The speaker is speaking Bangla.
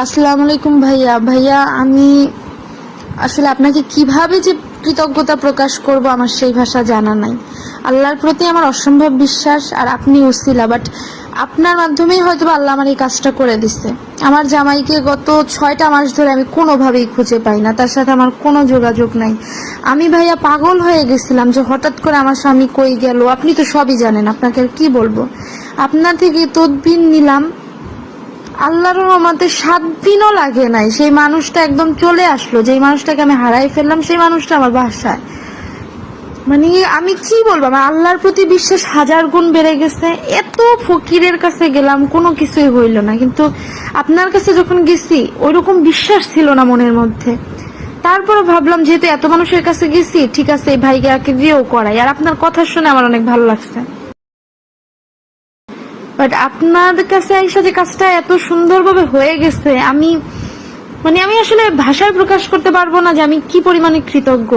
আসসালামু আলাইকুম ভাইয়া। ভাইয়া আমি আসলে আপনাকে কিভাবে যে কৃতজ্ঞতা প্রকাশ করব আমার সেই ভাষা জানা নাই। আল্লাহর প্রতি আমার অসম্ভব বিশ্বাস, আর আপনি উসিলা, বাট আপনার মাধ্যমেই হয়তো আল্লাহ আমার এই কাজটা করে দিচ্ছে। আমার জামাইকে গত 6টা মাস ধরে আমি কোনোভাবেই খুঁজে পাই না, তার সাথে আমার কোনো যোগাযোগ নাই। আমি ভাইয়া পাগল হয়ে গেছিলাম যে হঠাৎ করে আমার স্বামী কই গেল। আপনি তো সবই জানেন, আপনাকে আর কি বলবো। আপনার থেকে তদবির নিলাম, আল্লাহর রহমতে 7 দিনও লাগে নাই সেই মানুষটা একদম চলে আসলো। যেই মানুষটাকে আমি হারাই ফেললাম সেই মানুষটা আমার বাসায়। মানে আমি কি বলবো, আমার আল্লাহর প্রতি বিশ্বাস 1000 গুণ বেড়ে গেছে। এত ফকিরের কাছে গেলাম, কোনো কিছুই হইল না, কিন্তু আপনার কাছে যখন গেছি ওইরকম বিশ্বাস ছিল না মনের মধ্যে। তারপরে ভাবলাম যেহেতু এত মানুষের কাছে গেছি, ঠিক আছে এই ভাইকে দিয়েও করাই। আর আপনার কথা শুনে আমার অনেক ভালো লাগছে। বাট আপনার কাছে এসে যে কাজটা এত সুন্দরভাবে হয়ে গেছে, আমি আসলে ভাষায় প্রকাশ করতে পারবো না যে আমি কি পরিমাণে কৃতজ্ঞ।